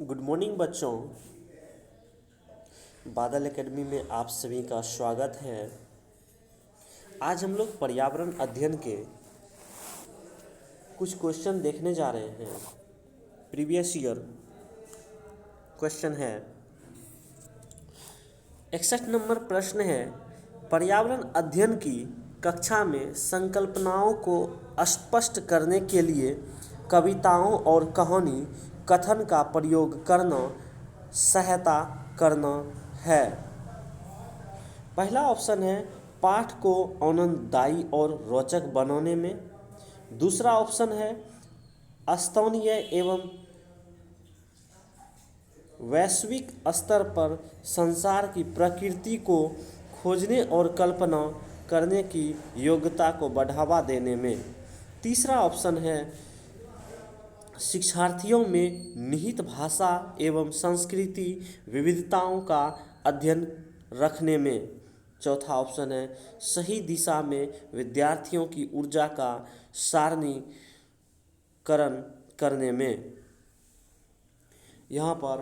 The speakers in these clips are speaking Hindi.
गुड मॉर्निंग बच्चों। बादल एकेडमी में आप सभी का स्वागत है। आज हम लोग पर्यावरण अध्ययन के कुछ क्वेश्चन देखने जा रहे हैं। प्रीवियस ईयर क्वेश्चन है। 61 नंबर प्रश्न है, पर्यावरण अध्ययन की कक्षा में संकल्पनाओं को स्पष्ट करने के लिए कविताओं और कहानी कथन का प्रयोग करना सहायता करना है। पहला ऑप्शन है पाठ को आनंददायी और रोचक बनाने में। दूसरा ऑप्शन है स्थानीय एवं वैश्विक स्तर पर संसार की प्रकृति को खोजने और कल्पना करने की योग्यता को बढ़ावा देने में। तीसरा ऑप्शन है शिक्षार्थियों में निहित भाषा एवं संस्कृति विविधताओं का अध्ययन रखने में। चौथा ऑप्शन है सही दिशा में विद्यार्थियों की ऊर्जा का सारणीकरण करने में। यहाँ पर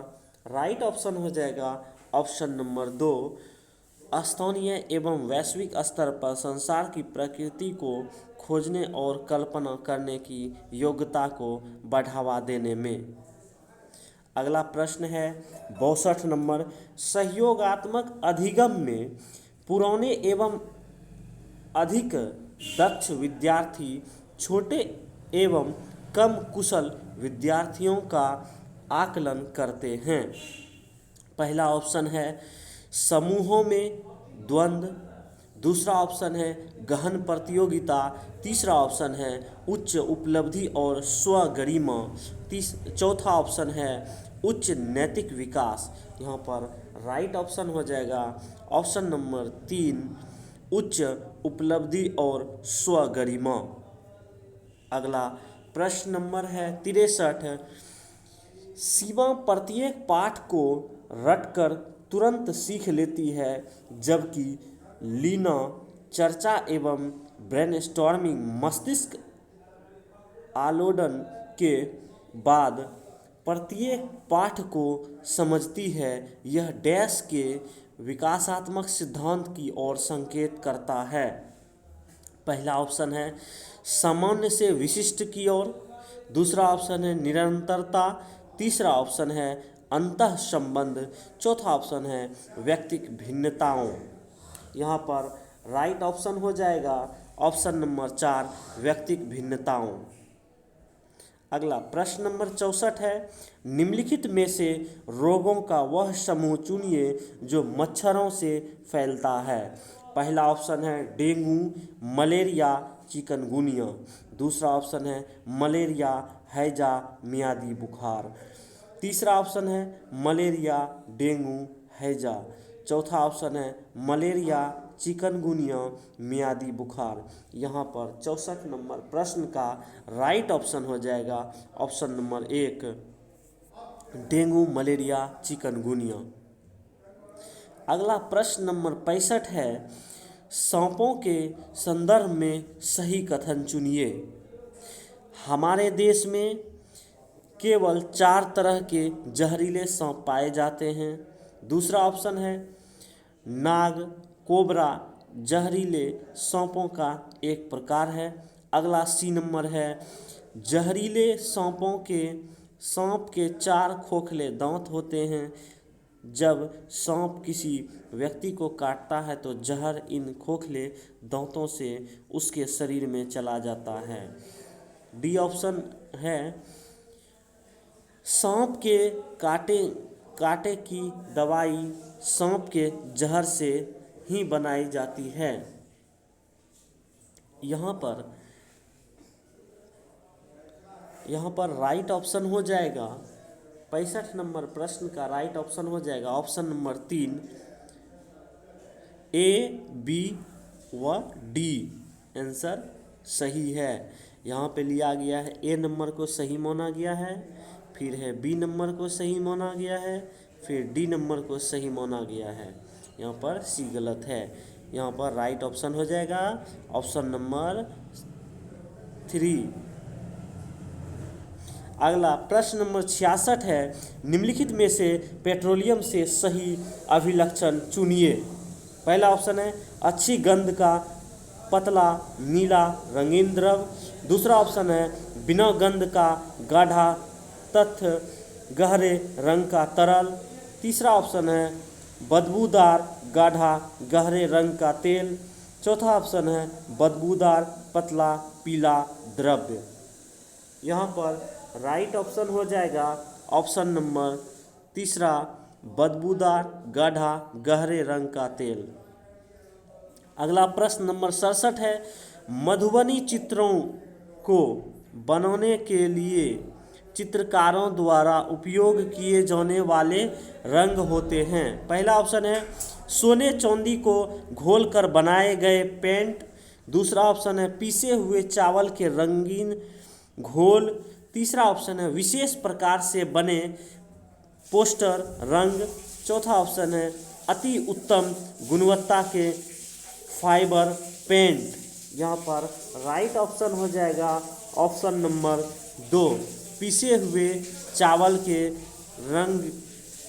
राइट ऑप्शन हो जाएगा ऑप्शन नंबर 2, स्थानीय एवं वैश्विक स्तर पर संसार की प्रकृति को खोजने और कल्पना करने की योग्यता को बढ़ावा देने में। अगला प्रश्न है 62 नंबर, सहयोगात्मक अधिगम में पुराने एवं अधिक दक्ष विद्यार्थी छोटे एवं कम कुशल विद्यार्थियों का आकलन करते हैं। पहला ऑप्शन है समूहों में द्वंद्व। दूसरा ऑप्शन है गहन प्रतियोगिता। तीसरा ऑप्शन है उच्च उपलब्धि और स्वगरिमा। चौथा ऑप्शन है उच्च नैतिक विकास। यहाँ पर राइट ऑप्शन हो जाएगा ऑप्शन नंबर 3, उच्च उपलब्धि और स्वगरिमा। अगला प्रश्न नंबर है 63, सीमा प्रत्येक पाठ को रटकर तुरंत सीख लेती है, जबकि लीना चर्चा एवं ब्रेनस्टॉर्मिंग मस्तिष्क आलोडन के बाद प्रत्येक पाठ को समझती है। यह डैश के विकासात्मक सिद्धांत की ओर संकेत करता है। पहला ऑप्शन है सामान्य से विशिष्ट की ओर। दूसरा ऑप्शन है निरंतरता। तीसरा ऑप्शन है अंतः संबंध। चौथा ऑप्शन है व्यक्तिक भिन्नताओं। यहाँ पर राइट ऑप्शन हो जाएगा ऑप्शन नंबर 4, व्यक्तिक भिन्नताओं। अगला प्रश्न नंबर 64 है, निम्नलिखित में से रोगों का वह समूह चुनिए जो मच्छरों से फैलता है। पहला ऑप्शन है डेंगू, मलेरिया, चिकनगुनिया। दूसरा ऑप्शन है मलेरिया, हैजा, मियादी बुखार। तीसरा ऑप्शन है मलेरिया, डेंगू, हैजा। चौथा ऑप्शन है मलेरिया, चिकनगुनिया, मियादी बुखार। यहाँ पर 64 नंबर प्रश्न का राइट ऑप्शन हो जाएगा option number 1, dengue, malaria, chikungunya. अगला प्रश्न नंबर 65 है, सांपों के संदर्भ में सही कथन चुनिए। हमारे देश में केवल 4 तरह के जहरीले सांप पाए जाते हैं। दूसरा ऑप्शन है नाग कोबरा जहरीले सांपों का एक प्रकार है। अगला सी नंबर है जहरीले सांप के 4 खोखले दांत होते हैं। जब सांप किसी व्यक्ति को काटता है तो जहर इन खोखले दांतों से उसके शरीर में चला जाता है। डी ऑप्शन है सांप के काटे की दवाई सांप के जहर से ही बनाई जाती है। यहाँ पर राइट ऑप्शन हो जाएगा 65 नंबर प्रश्न का राइट ऑप्शन हो जाएगा ऑप्शन नंबर 3, ए, बी व डी आंसर सही है। यहाँ पे लिया गया है ए नंबर को सही माना गया है, फिर है बी नंबर को सही माना गया है, फिर डी नंबर को सही माना गया है। यहाँ पर सी गलत है। यहाँ पर राइट ऑप्शन हो जाएगा ऑप्शन नंबर 3। अगला प्रश्न नंबर 66 है, निम्नलिखित में से पेट्रोलियम से सही अभिलक्षण चुनिए। पहला ऑप्शन है अच्छी गंध का पतला नीला रंगीन द्रव। दूसरा ऑप्शन है बिना गंध का गाढ़ा तथा गहरे रंग का तरल। तीसरा ऑप्शन है बदबूदार गाढ़ा गहरे रंग का तेल। चौथा ऑप्शन है बदबूदार पतला पीला द्रव्य। यहाँ पर राइट ऑप्शन हो जाएगा ऑप्शन नंबर तीसरा, बदबूदार गाढ़ा गहरे रंग का तेल। अगला प्रश्न नंबर 67 है, मधुबनी चित्रों को बनाने के लिए चित्रकारों द्वारा उपयोग किए जाने वाले रंग होते हैं। पहला ऑप्शन है सोने चांदी को घोलकर बनाए गए पेंट। दूसरा ऑप्शन है पीसे हुए चावल के रंगीन घोल। तीसरा ऑप्शन है विशेष प्रकार से बने पोस्टर रंग। चौथा ऑप्शन है अति उत्तम गुणवत्ता के फाइबर पेंट। यहाँ पर राइट ऑप्शन हो जाएगा ऑप्शन नंबर 2, पीसे हुए चावल के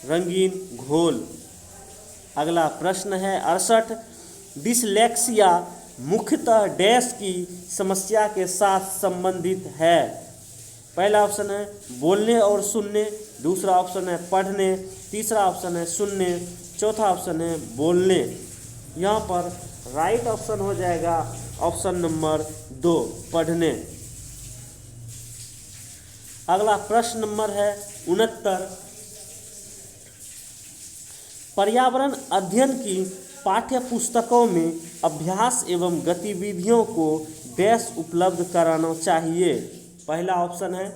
रंगीन घोल। अगला प्रश्न है 68, डिसलेक्सिया मुख्यतः डैश की समस्या के साथ संबंधित है। पहला ऑप्शन है बोलने और सुनने। दूसरा ऑप्शन है पढ़ने। तीसरा ऑप्शन है सुनने। चौथा ऑप्शन है बोलने। यहाँ पर राइट ऑप्शन हो जाएगा ऑप्शन नंबर 2, पढ़ने। अगला प्रश्न नंबर है 69, पर्यावरण अध्ययन की पाठ्य पुस्तकों में अभ्यास एवं गतिविधियों को डैश उपलब्ध कराना चाहिए। पहला ऑप्शन है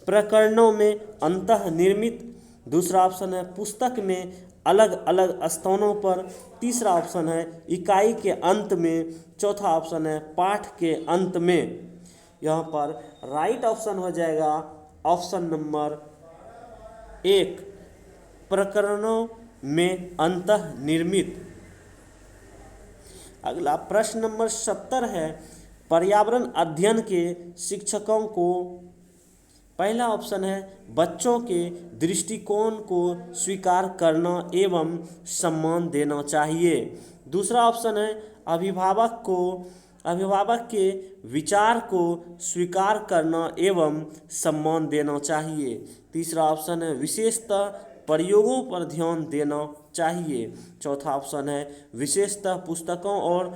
प्रकरणों में अंतः निर्मित। दूसरा ऑप्शन है पुस्तक में अलग अलग स्थानों पर। तीसरा ऑप्शन है इकाई के अंत में। चौथा ऑप्शन है पाठ के अंत में। यहाँ पर राइट ऑप्शन हो जाएगा ऑप्शन नंबर 1, प्रकरणों में अंतः निर्मित। अगला प्रश्न नंबर 70 है, पर्यावरण अध्ययन के शिक्षकों को। पहला ऑप्शन है बच्चों के दृष्टिकोण को स्वीकार करना एवं सम्मान देना चाहिए। दूसरा ऑप्शन है अभिभावक के विचार को स्वीकार करना एवं सम्मान देना चाहिए। तीसरा ऑप्शन है विशेषतः प्रयोगों पर ध्यान देना चाहिए। चौथा ऑप्शन है विशेषतः पुस्तकों और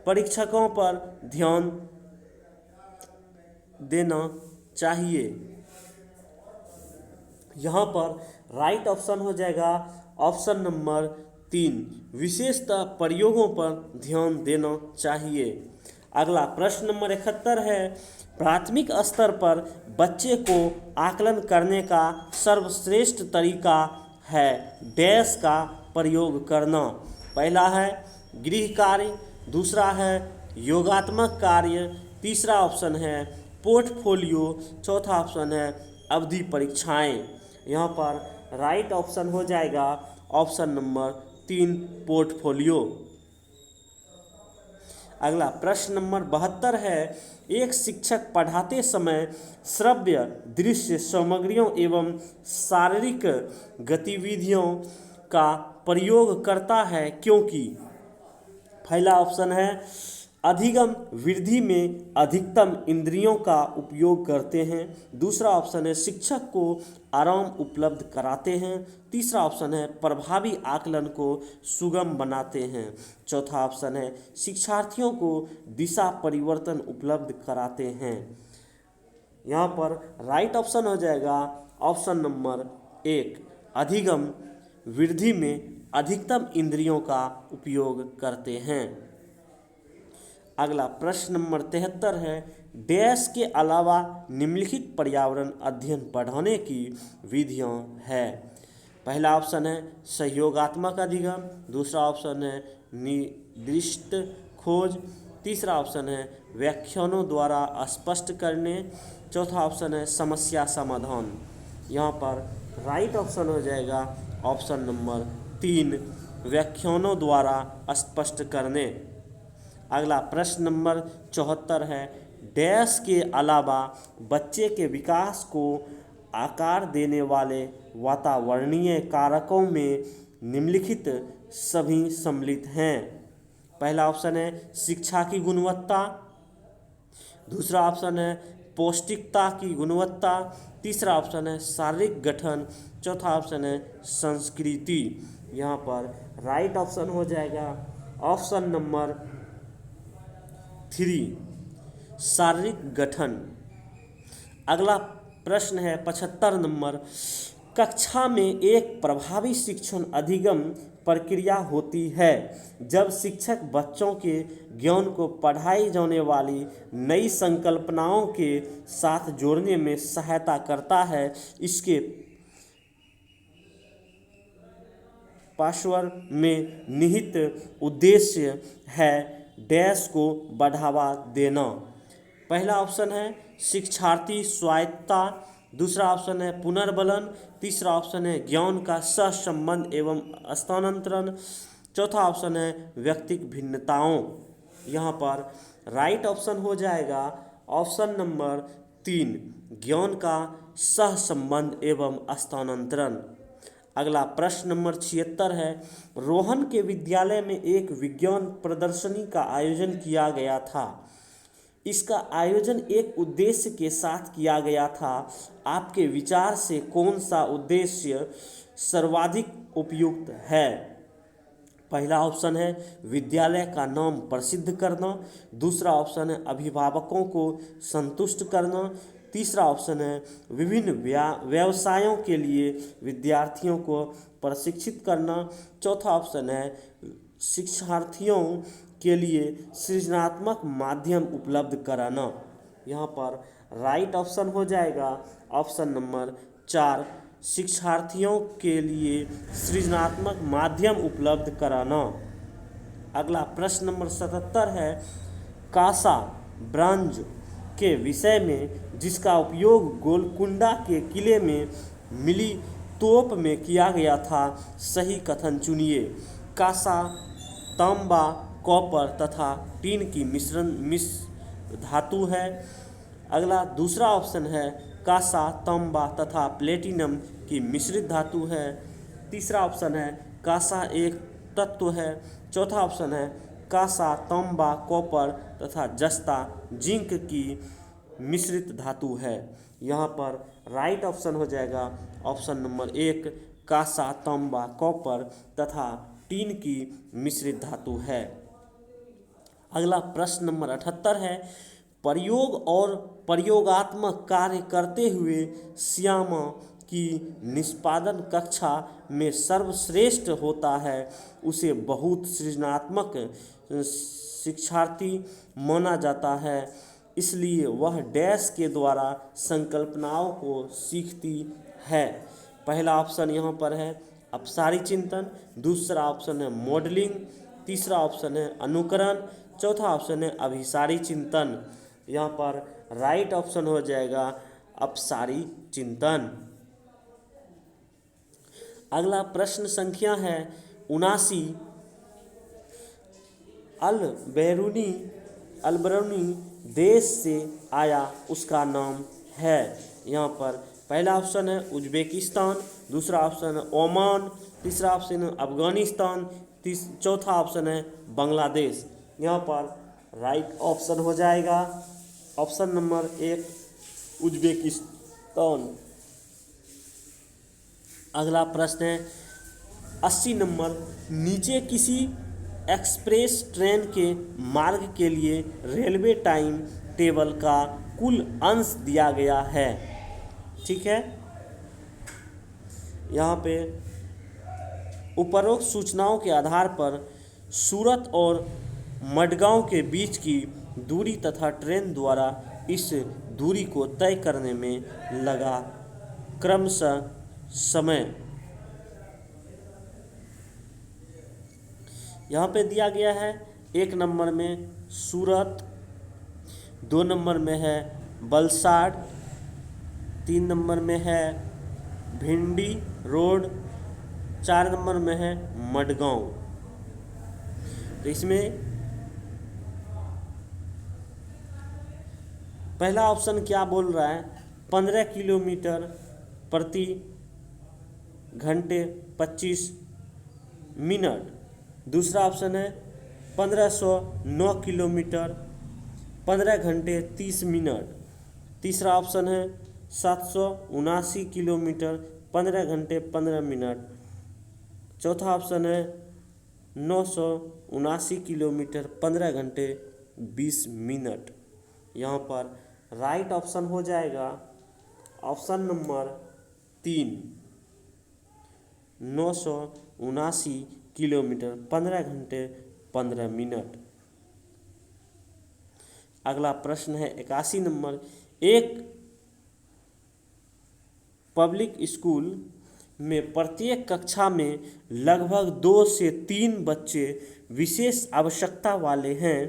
परीक्षकों पर ध्यान देना चाहिए। यहाँ पर राइट ऑप्शन हो जाएगा ऑप्शन नंबर 3, विशेषतः प्रयोगों पर ध्यान देना चाहिए। अगला प्रश्न नंबर 71 है, प्राथमिक स्तर पर बच्चे को आकलन करने का सर्वश्रेष्ठ तरीका है डैश का प्रयोग करना। पहला है गृह कार्य। दूसरा है योगात्मक कार्य। तीसरा ऑप्शन है पोर्टफोलियो। चौथा ऑप्शन है अवधि परीक्षाएं। यहाँ पर राइट ऑप्शन हो जाएगा ऑप्शन नंबर 3, पोर्टफोलियो। अगला प्रश्न नंबर 72 है, एक शिक्षक पढ़ाते समय श्रव्य दृश्य सामग्रियों एवं शारीरिक गतिविधियों का प्रयोग करता है क्योंकि। पहला ऑप्शन है अधिगम वृद्धि में अधिकतम इंद्रियों का उपयोग करते हैं। दूसरा ऑप्शन है शिक्षक को आराम उपलब्ध कराते हैं। तीसरा ऑप्शन है प्रभावी आकलन को सुगम बनाते हैं। चौथा ऑप्शन है शिक्षार्थियों को दिशा परिवर्तन उपलब्ध कराते हैं। यहाँ पर राइट ऑप्शन हो जाएगा ऑप्शन नंबर 1, अधिगम वृद्धि में अधिकतम इंद्रियों का उपयोग करते हैं। अगला प्रश्न नंबर 73 है, डैश के अलावा निम्नलिखित पर्यावरण अध्ययन पढ़ाने की विधियाँ है। पहला ऑप्शन है सहयोगात्मक अधिगम। दूसरा ऑप्शन है निर्दिष्ट खोज। तीसरा ऑप्शन है व्याख्यानों द्वारा स्पष्ट करने। चौथा ऑप्शन है समस्या समाधान। यहाँ पर राइट ऑप्शन हो जाएगा ऑप्शन नंबर 3, व्याख्यानों द्वारा स्पष्ट करने। अगला प्रश्न नंबर 74 है, डैश के अलावा बच्चे के विकास को आकार देने वाले वातावरणीय कारकों में निम्नलिखित सभी सम्मिलित हैं। पहला ऑप्शन है शिक्षा की गुणवत्ता, दूसरा ऑप्शन है पौष्टिकता की गुणवत्ता, तीसरा ऑप्शन है शारीरिक गठन, चौथा ऑप्शन है संस्कृति। यहाँ पर राइट ऑप्शन हो जाएगा ऑप्शन नंबर 3 शारीरिक गठन। अगला प्रश्न है 75 नंबर, कक्षा में एक प्रभावी शिक्षण अधिगम प्रक्रिया होती है जब शिक्षक बच्चों के ज्ञान को पढ़ाई जाने वाली नई संकल्पनाओं के साथ जोड़ने में सहायता करता है। इसके पार्श्व में निहित उद्देश्य है डैश को बढ़ावा देना। पहला ऑप्शन है शिक्षार्थी स्वायत्तता, दूसरा ऑप्शन है पुनर्बलन, तीसरा ऑप्शन है ज्ञान का सहसंबंध एवं स्थानांतरण, चौथा ऑप्शन है व्यक्तिगत भिन्नताओं। यहाँ पर राइट ऑप्शन हो जाएगा ऑप्शन नंबर 3 ज्ञान का सहसंबंध एवं स्थानांतरण। अगला प्रश्न नंबर 76 है, रोहन के विद्यालय में एक विज्ञान प्रदर्शनी का आयोजन किया गया था। इसका आयोजन एक उद्देश्य के साथ किया गया था। आपके विचार से कौन सा उद्देश्य सर्वाधिक उपयुक्त है? पहला ऑप्शन है विद्यालय का नाम प्रसिद्ध करना, दूसरा ऑप्शन है अभिभावकों को संतुष्ट करना, तीसरा ऑप्शन है विभिन्न व्यवसायों के लिए विद्यार्थियों को प्रशिक्षित करना, चौथा ऑप्शन है शिक्षार्थियों के लिए सृजनात्मक माध्यम उपलब्ध कराना। यहाँ पर राइट ऑप्शन हो जाएगा ऑप्शन नंबर 4 शिक्षार्थियों के लिए सृजनात्मक माध्यम उपलब्ध कराना। अगला प्रश्न नंबर 77 है, कासा ब्रॉन्ज के विषय में जिसका उपयोग गोलकुंडा के किले में मिली तोप में किया गया था, सही कथन चुनिए। कासा तांबा, कॉपर तथा टीन की मिश्र धातु है। अगला दूसरा ऑप्शन है कासा तांबा तथा प्लेटिनम की मिश्रित धातु है। तीसरा ऑप्शन है कासा एक तत्व है। चौथा ऑप्शन है कासा तांबा, कॉपर तथा जस्ता जिंक की मिश्रित धातु है। यहाँ पर राइट ऑप्शन हो जाएगा ऑप्शन नंबर 1 कासा तांबा, कॉपर तथा टीन की मिश्रित धातु है। अगला प्रश्न नंबर 78 है, प्रयोग और प्रयोगात्मक कार्य करते हुए श्यामा की निष्पादन कक्षा में सर्वश्रेष्ठ होता है, उसे बहुत सृजनात्मक शिक्षार्थी माना जाता है, इसलिए वह डैश के द्वारा संकल्पनाओं को सीखती है। पहला ऑप्शन यहाँ पर है अपसारी चिंतन, दूसरा ऑप्शन है मॉडलिंग, तीसरा ऑप्शन है अनुकरण, चौथा ऑप्शन है अभिसारी चिंतन। यहाँ पर राइट ऑप्शन हो जाएगा अपसारी चिंतन। अगला प्रश्न संख्या है 79, अलबरूनी देश से आया उसका नाम है। यहाँ पर पहला ऑप्शन है उज्बेकिस्तान, दूसरा ऑप्शन है ओमान, तीसरा ऑप्शन है अफगानिस्तान, चौथा ऑप्शन है बांग्लादेश। यहाँ पर राइट ऑप्शन हो जाएगा ऑप्शन नंबर 1 उज्बेकिस्तान। अगला प्रश्न है 80 नंबर, नीचे किसी एक्सप्रेस ट्रेन के मार्ग के लिए रेलवे टाइम टेबल का कुल अंश दिया गया है। ठीक है, यहाँ पे उपरोक्त सूचनाओं के आधार पर सूरत और मडगांव के बीच की दूरी तथा ट्रेन द्वारा इस दूरी को तय करने में लगा क्रमशः समय यहाँ पे दिया गया है। 1 नंबर में सूरत, 2 नंबर में है वलसाड, 3 नंबर में है भिंडी रोड, 4 नंबर में है मडगांव। तो इसमें पहला ऑप्शन क्या बोल रहा है, 15 किलोमीटर प्रति घंटे 25 मिनट। दूसरा ऑप्शन है 1509 किलोमीटर 15 घंटे 30 मिनट। तीसरा ऑप्शन है 779 किलोमीटर 15 घंटे 15 मिनट। चौथा ऑप्शन है 979 किलोमीटर 15 घंटे 20 मिनट। यहाँ पर राइट ऑप्शन हो जाएगा ऑप्शन नंबर 3, 979 किलोमीटर 15 घंटे 15 मिनट। अगला प्रश्न है 81 नंबर। एक पब्लिक स्कूल में प्रत्येक कक्षा में लगभग 2 से 3 बच्चे विशेष आवश्यकता वाले हैं।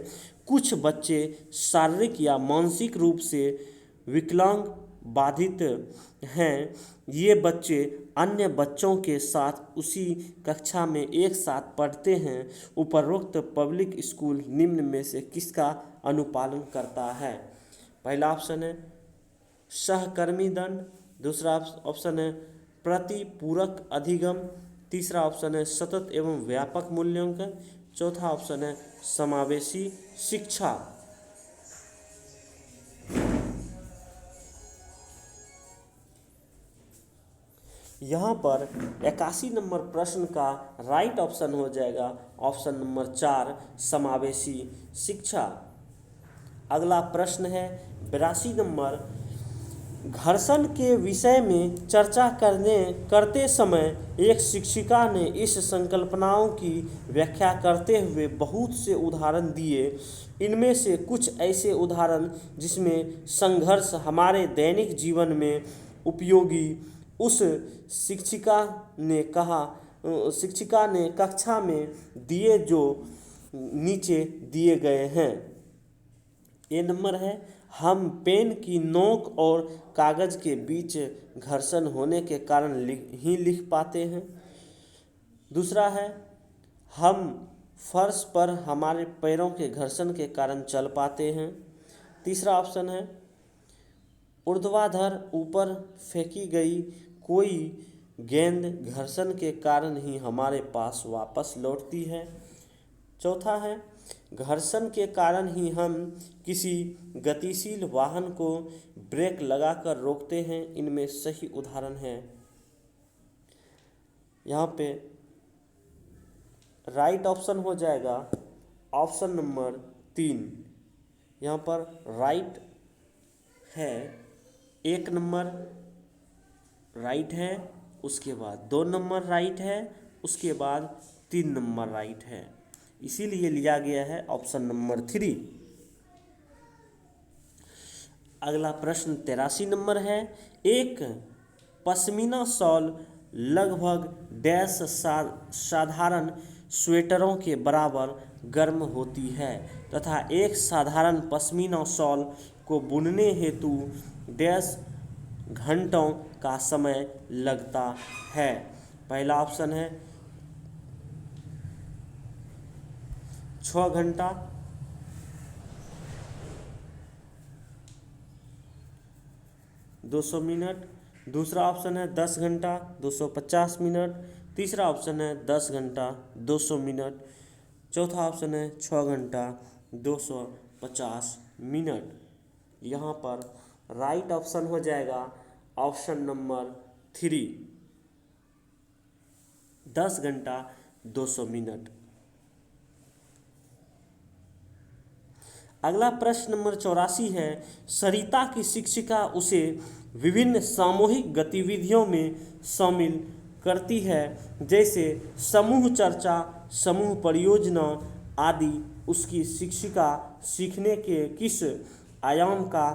कुछ बच्चे शारीरिक या मानसिक रूप से विकलांग बाधित हैं। ये बच्चे अन्य बच्चों के साथ उसी कक्षा में एक साथ पढ़ते हैं। उपरोक्त पब्लिक स्कूल निम्न में से किसका अनुपालन करता है? पहला ऑप्शन है सहकर्मी दंड। दूसरा ऑप्शन है प्रतिपूरक अधिगम। तीसरा ऑप्शन है सतत एवं व्यापक मूल्यांकन। चौथा ऑप्शन है समावेशी शिक्षा। यहाँ पर 81 नंबर प्रश्न का राइट ऑप्शन हो जाएगा ऑप्शन नंबर 4 समावेशी शिक्षा। अगला प्रश्न है 82 नंबर। घर्षण के विषय में चर्चा करते समय एक शिक्षिका ने इस संकल्पनाओं की व्याख्या करते हुए बहुत से उदाहरण दिए। इनमें से कुछ ऐसे उदाहरण जिसमें संघर्ष हमारे दैनिक जीवन में उपयोगी उस शिक्षिका ने कक्षा में दिए जो नीचे दिए गए हैं। ये नंबर है हम पेन की नोक और कागज़ के बीच घर्षण होने के कारण लिख पाते हैं। दूसरा है हम फर्श पर हमारे पैरों के घर्षण के कारण चल पाते हैं। तीसरा ऑप्शन है ऊर्ध्वाधर ऊपर फेंकी गई कोई गेंद घर्षण के कारण ही हमारे पास वापस लौटती है। चौथा है घर्षण के कारण ही हम किसी गतिशील वाहन को ब्रेक लगाकर रोकते हैं। इनमें सही उदाहरण है। यहाँ पे राइट ऑप्शन हो जाएगा ऑप्शन नंबर 3। यहाँ पर राइट है 1 नंबर राइट है, उसके बाद 2 नंबर राइट है, उसके बाद 3 नंबर राइट है। इसीलिए लिया गया है ऑप्शन नंबर 3। अगला प्रश्न 83 नंबर है। एक पश्मीना शॉल लगभग डैश साधारण स्वेटरों के बराबर गर्म होती है तथा एक साधारण पश्मीना शॉल को बुनने हेतु डैश घंटों का समय लगता है। पहला ऑप्शन है 6 घंटा, दो 200 मिनट। दूसरा ऑप्शन है 10 घंटा 250 मिनट। तीसरा ऑप्शन है 10 घंटा 200 मिनट। चौथा ऑप्शन है 6 घंटा 250 मिनट। यहाँ पर राइट ऑप्शन हो जाएगा ऑप्शन नंबर 3, 10 घंटा 200 मिनट। अगला प्रश्न नंबर 84 है। सरिता की शिक्षिका उसे विभिन्न सामूहिक गतिविधियों में शामिल करती है जैसे समूह चर्चा, समूह परियोजना आदि। उसकी शिक्षिका सीखने के किस आयाम का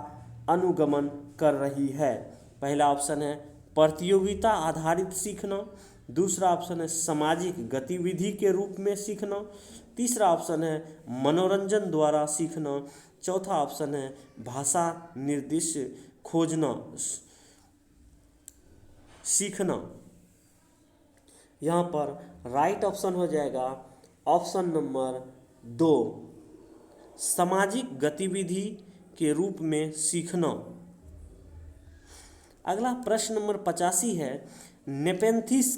अनुगमन कर रही है? पहला ऑप्शन है प्रतियोगिता आधारित सीखना। दूसरा ऑप्शन है सामाजिक गतिविधि के रूप में सीखना। तीसरा ऑप्शन है मनोरंजन द्वारा सीखना। चौथा ऑप्शन है भाषा निर्देश खोजना सीखना। यहाँ पर राइट ऑप्शन हो जाएगा ऑप्शन नंबर 2, सामाजिक गतिविधि के रूप में सीखना। अगला प्रश्न नंबर 85 है, नेपेंथिस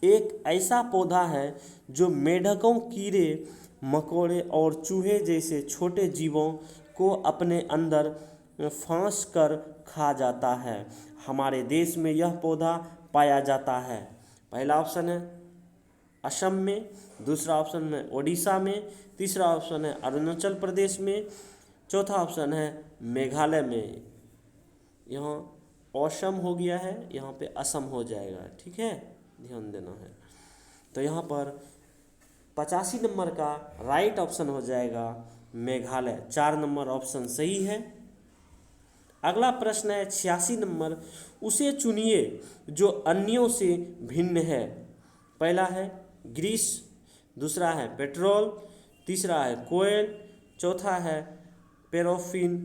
एक ऐसा पौधा है जो मेढकों, कीड़े मकोड़े और चूहे जैसे छोटे जीवों को अपने अंदर फांस कर खा जाता है। हमारे देश में यह पौधा पाया जाता है। पहला ऑप्शन है असम में, दूसरा ऑप्शन है ओडिशा में, तीसरा ऑप्शन है अरुणाचल प्रदेश में, चौथा ऑप्शन है मेघालय में। यहाँ असम हो गया है, यहाँ पे असम हो जाएगा, ठीक है, ध्यान देना है। तो यहाँ पर 85 नंबर का राइट ऑप्शन हो जाएगा मेघालय। 4 नंबर ऑप्शन सही है। अगला प्रश्न है 86 नंबर, उसे चुनिए जो अन्यों से भिन्न है। पहला है ग्रीस, दूसरा है पेट्रोल, तीसरा है कोयल, चौथा है पैराफिन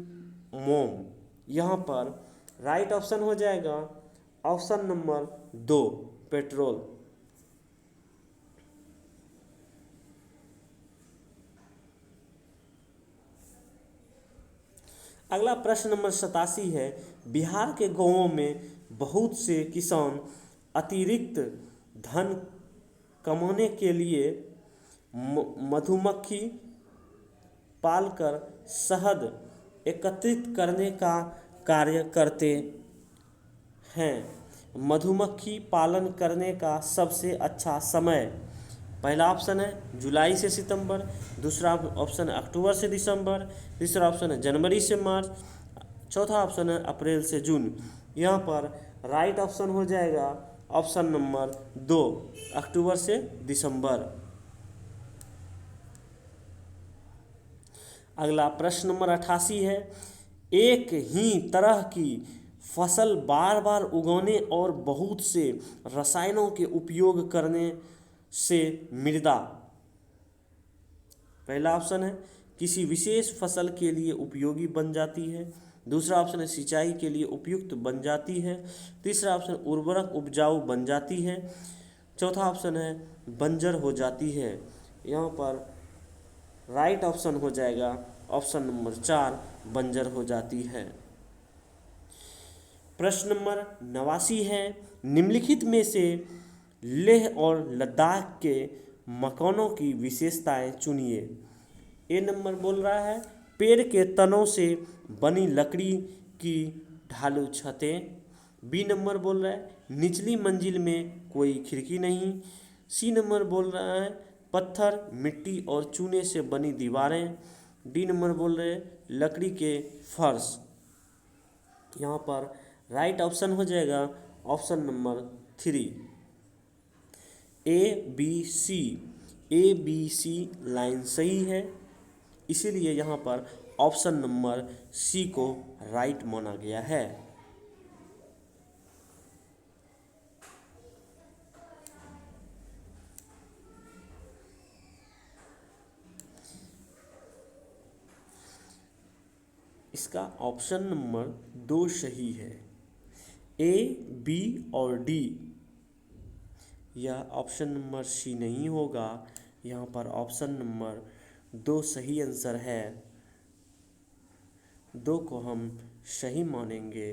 मोम। यहाँ पर राइट ऑप्शन हो जाएगा ऑप्शन नंबर 2 पेट्रोल। अगला प्रश्न नंबर 87 है, बिहार के गांवों में बहुत से किसान अतिरिक्त धन कमाने के लिए मधुमक्खी पालकर शहद एकत्रित करने का कार्य करते हैं। मधुमक्खी पालन करने का सबसे अच्छा समय, पहला ऑप्शन है जुलाई से सितंबर, दूसरा ऑप्शन है अक्टूबर से दिसंबर, तीसरा ऑप्शन है जनवरी से मार्च, चौथा ऑप्शन है अप्रैल से जून। यहाँ पर राइट ऑप्शन हो जाएगा ऑप्शन नंबर 2 अक्टूबर से दिसंबर। अगला प्रश्न नंबर 88 है, एक ही तरह की फसल बार बार उगाने और बहुत से रसायनों के उपयोग करने से मृदा, पहला ऑप्शन है किसी विशेष फसल के लिए उपयोगी बन जाती है, दूसरा ऑप्शन है सिंचाई के लिए उपयुक्त बन जाती है, तीसरा ऑप्शन उर्वरक उपजाऊ बन जाती है, चौथा ऑप्शन है बंजर हो जाती है। यहाँ पर राइट ऑप्शन हो जाएगा ऑप्शन नंबर 4 बंजर हो जाती है। प्रश्न नंबर 89 है, निम्नलिखित में से लेह और लद्दाख के मकानों की विशेषताएं चुनिए। ए नंबर बोल रहा है पेड़ के तनों से बनी लकड़ी की ढालू छतें, बी नंबर बोल रहा है निचली मंजिल में कोई खिड़की नहीं, सी नंबर बोल रहा है पत्थर, मिट्टी और चूने से बनी दीवारें, डी नंबर बोल रहे लकड़ी के फर्श। यहाँ पर राइट ऑप्शन हो जाएगा option number 3 A B C line सही है, इसीलिए यहाँ पर ऑप्शन नंबर सी को राइट माना गया है। इसका ऑप्शन नंबर 2 सही है, ए बी और डी। यह ऑप्शन नंबर सी नहीं होगा, यहाँ पर ऑप्शन नंबर 2 सही आंसर है। 2 को हम सही मानेंगे,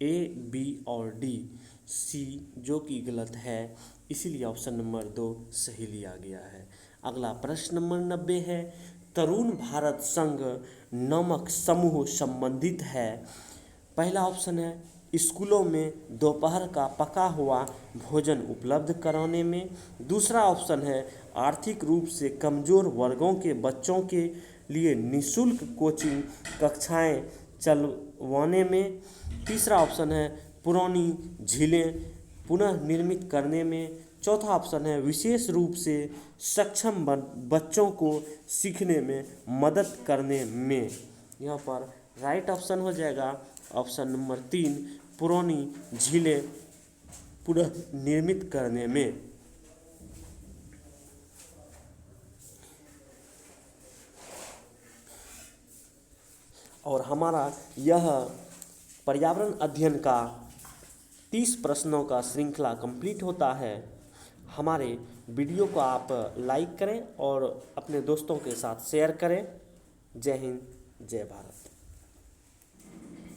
ए बी और डी। सी जो कि गलत है, इसीलिए ऑप्शन नंबर 2 सही लिया गया है। अगला प्रश्न नंबर 90 है, तरुण भारत संघ नामक समूह संबंधित है। पहला ऑप्शन है स्कूलों में दोपहर का पका हुआ भोजन उपलब्ध कराने में, दूसरा ऑप्शन है आर्थिक रूप से कमज़ोर वर्गों के बच्चों के लिए निःशुल्क कोचिंग कक्षाएं चलवाने में, तीसरा ऑप्शन है पुरानी झीलें पुनः निर्मित करने में, चौथा ऑप्शन है विशेष रूप से सक्षम बच्चों को सीखने में मदद करने में। यहाँ पर राइट ऑप्शन हो जाएगा ऑप्शन नंबर 3 पुरानी झीलें पुनः निर्मित करने में। और हमारा यह पर्यावरण अध्ययन का 30 प्रश्नों का श्रृंखला कंप्लीट होता है। हमारे वीडियो को आप लाइक करें और अपने दोस्तों के साथ शेयर करें। जय हिंद, जय भारत।